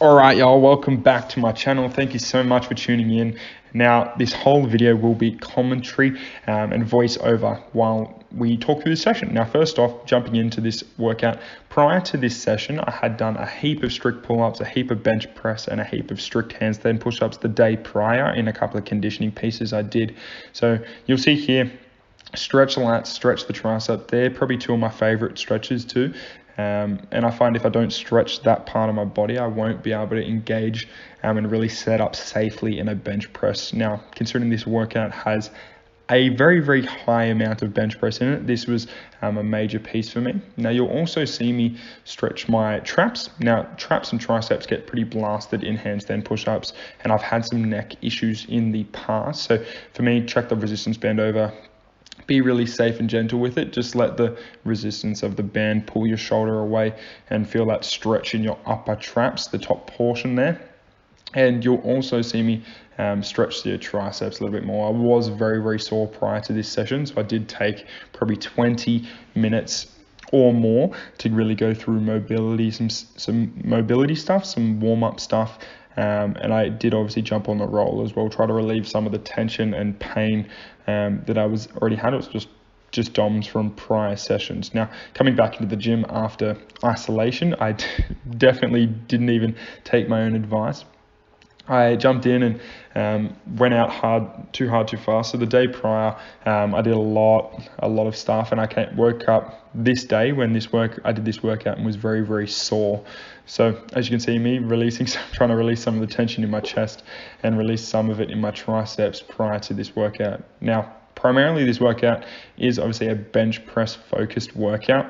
All right, y'all, welcome back to my channel. Thank you so much for tuning in. Now, this whole video will be commentary and voiceover while we talk through this session. Now, first off, jumping into this workout, prior to this session, I had done a heap of strict pull-ups, a heap of bench press, and a heap of strict handstand push-ups the day prior in a couple of conditioning pieces I did. So you'll see here, stretch the lats, stretch the tricep. They're probably two of my favorite stretches too. And I find if I don't stretch that part of my body, I won't be able to engage and really set up safely in a bench press. Now, considering this workout has a very, very high amount of bench press in it, this was a major piece for me. Now, you'll also see me stretch my traps. Now, traps and triceps get pretty blasted in handstand push-ups, and I've had some neck issues in the past. So for me, check the resistance band over. Be really safe and gentle with it. Just let the resistance of the band pull your shoulder away and feel that stretch in your upper traps, the top portion there. And you'll also see me stretch your triceps a little bit more. I was very, very sore prior to this session, so I did take probably 20 minutes or more to really go through mobility, some mobility stuff, some warm-up stuff. And I did obviously jump on the roll as well, try to relieve some of the tension and pain that I was already had. It was just DOMs from prior sessions. Now, coming back into the gym after isolation, I definitely didn't even take my own advice. I jumped in and went out too hard, too fast. So the day prior, I did a lot of stuff, and I woke up this day when I did this workout and was very, very sore. So as you can see, me trying to release some of the tension in my chest and release some of it in my triceps prior to this workout. Now, primarily this workout is obviously a bench press focused workout,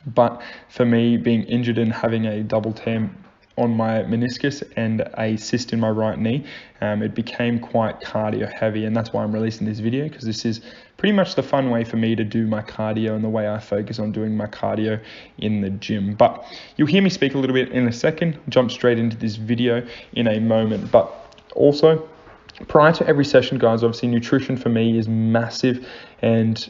but for me, being injured and having a double tear on my meniscus and a cyst in my right knee, it became quite cardio heavy, and that's why I'm releasing this video, because this is pretty much the fun way for me to do my cardio and the way I focus on doing my cardio in the gym. But you'll hear me speak a little bit in a second, jump straight into this video in a moment. But also, prior to every session, guys, obviously nutrition for me is massive, and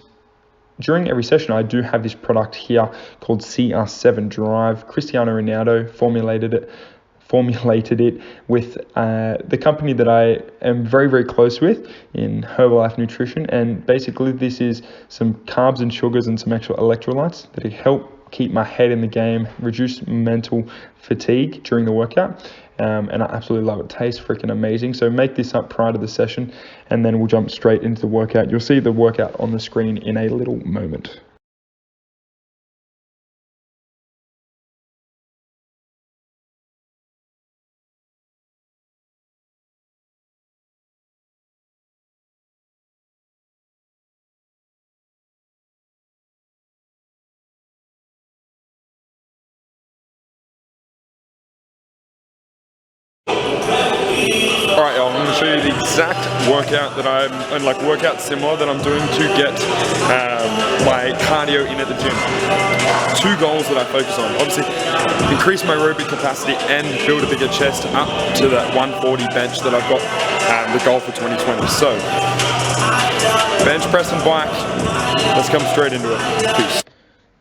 during every session, I do have this product here called CR7 Drive. Cristiano Ronaldo formulated it with the company that I am very, very close with in Herbalife Nutrition. And basically, this is some carbs and sugars and some extra electrolytes that help keep my head in the game, reduce mental fatigue during the workout. And I absolutely love it. It tastes freaking amazing. So make this up prior to the session, and then we'll jump straight into the workout. You'll see the workout on the screen in a little moment. All right, y'all, I'm going to show you the exact workout workout similar that I'm doing to get my cardio in at the gym. Two goals that I focus on: obviously, increase my aerobic capacity and build a bigger chest up to that 140 bench that I've got the goal for 2020. So, bench press and bike. Let's come straight into it. Peace.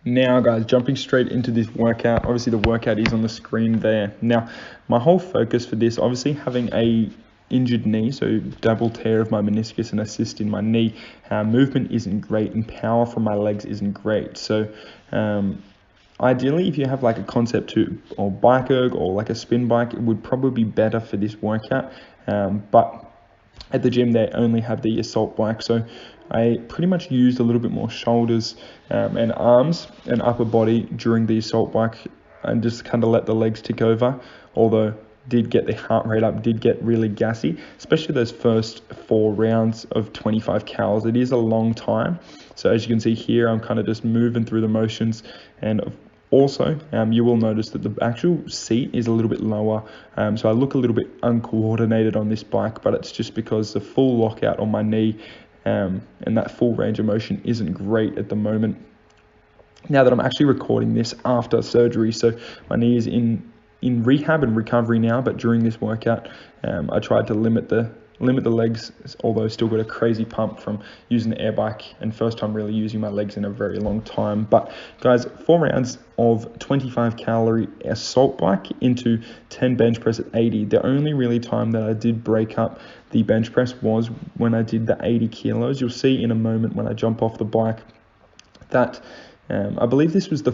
Now, guys, jumping straight into this workout. Obviously, the workout is on the screen there. Now, my whole focus for this, obviously, having a injured knee, so double tear of my meniscus and a cyst in my knee, movement isn't great and power from my legs isn't great. So, ideally, if you have like a concept tube or bike erg or like a spin bike, it would probably be better for this workout. But at the gym, they only have the assault bike, so I pretty much used a little bit more shoulders and arms and upper body during the assault bike, and just kind of let the legs tick over, although did get the heart rate up, did get really gassy, especially those first 4 rounds of 25 cals. It is a long time. So as you can see here, I'm kind of just moving through the motions, and also, you will notice that the actual seat is a little bit lower, so I look a little bit uncoordinated on this bike, but it's just because the full lockout on my knee and that full range of motion isn't great at the moment. Now that I'm actually recording this after surgery, so my knee is in rehab and recovery now, but during this workout, I tried to limit the limit the legs, although still got a crazy pump from using the air bike and first time really using my legs in a very long time. But guys, 4 rounds of 25 calorie assault bike into 10 bench press at 80. The only really time that I did break up the bench press was when I did the 80 kilos. You'll see in a moment when I jump off the bike that I believe this was the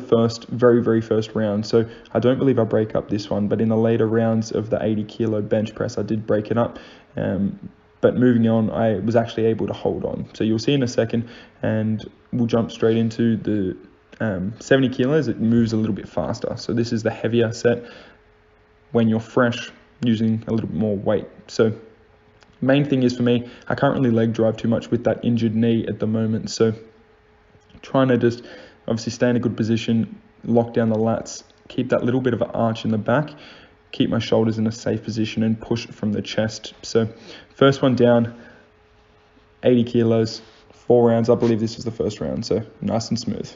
very first round, so I don't believe I break up this one, but in the later rounds of the 80 kilo bench press I did break it up. But moving on, I was actually able to hold on. So you'll see in a second, and we'll jump straight into the 70 kilos. It moves a little bit faster. So this is the heavier set when you're fresh, using a little bit more weight. So main thing is for me, I can't really leg drive too much with that injured knee at the moment. So trying to just obviously stay in a good position, lock down the lats, keep that little bit of an arch in the back, keep my shoulders in a safe position and push from the chest. So first one down, 80 kilos, 4 rounds. I believe this is the first round, so nice and smooth.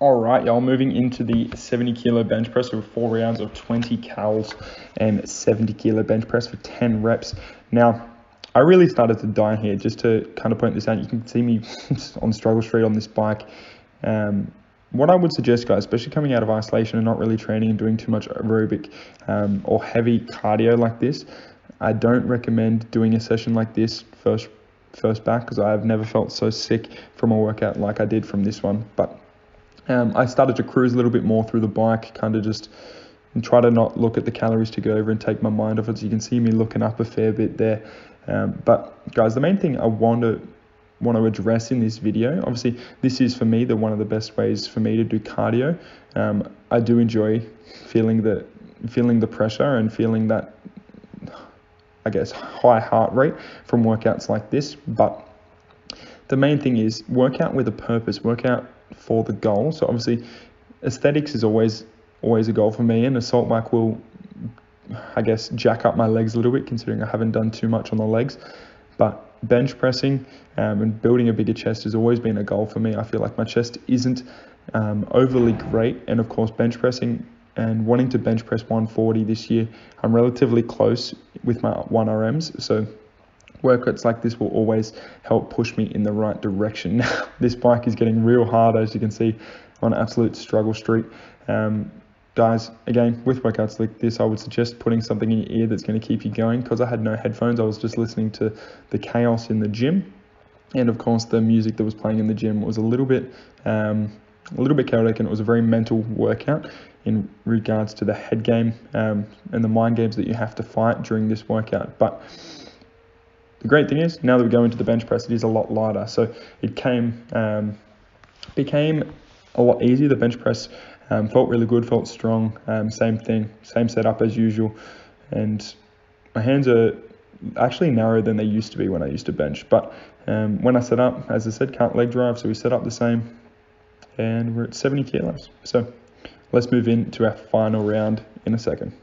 All right, y'all, moving into the 70 kilo bench press with 4 rounds of 20 cals and 70 kilo bench press for 10 reps. Now, I really started to die here. Just to kind of point this out, you can see me on struggle street on this bike. What I would suggest, guys, especially coming out of isolation and not really training and doing too much aerobic or heavy cardio like this, I don't recommend doing a session like this first back, because I have never felt so sick from a workout like I did from this one. But I started to cruise a little bit more through the bike, kind of just and try to not look at the calories to go over and take my mind off it. So you can see me looking up a fair bit there. But guys, the main thing I want to address in this video, obviously this is for me one of the best ways for me to do cardio. I do enjoy feeling the pressure and feeling that, I guess, high heart rate from workouts like this. But the main thing is workout with a purpose, workout for the goal. So obviously aesthetics is always a goal for me, and assault bike will, I guess, jack up my legs a little bit, considering I haven't done too much on the legs. But bench pressing and building a bigger chest has always been a goal for me. I feel like my chest isn't overly great, and of course bench pressing and wanting to bench press 140 this year, I'm relatively close with my 1RMs, so workouts like this will always help push me in the right direction. Now, this bike is getting real hard, as you can see, on absolute struggle street. Guys, again, with workouts like this, I would suggest putting something in your ear that's going to keep you going. Because I had no headphones, I was just listening to the chaos in the gym. And of course, the music that was playing in the gym was a little bit chaotic, and it was a very mental workout in regards to the head game and the mind games that you have to fight during this workout. But the great thing is, now that we go into the bench press, it is a lot lighter. So it became a lot easier. The bench press felt really good, felt strong. Same thing, same setup as usual. And my hands are actually narrower than they used to be when I used to bench. But when I set up, as I said, can't leg drive, so we set up the same. And we're at 70 kilos. So let's move into our final round in a second.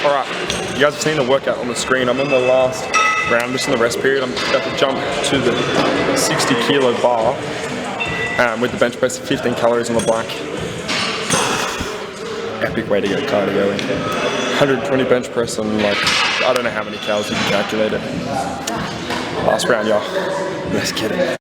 Alright, you guys have seen the workout on the screen. I'm on the last round, I'm just in the rest period. I'm about to jump to the 60 kilo bar with the bench press, 15 calories on the bike. Epic way to get cardio in. 120 bench press and I don't know how many calories you can calculate it. Last round, y'all. Let's get it.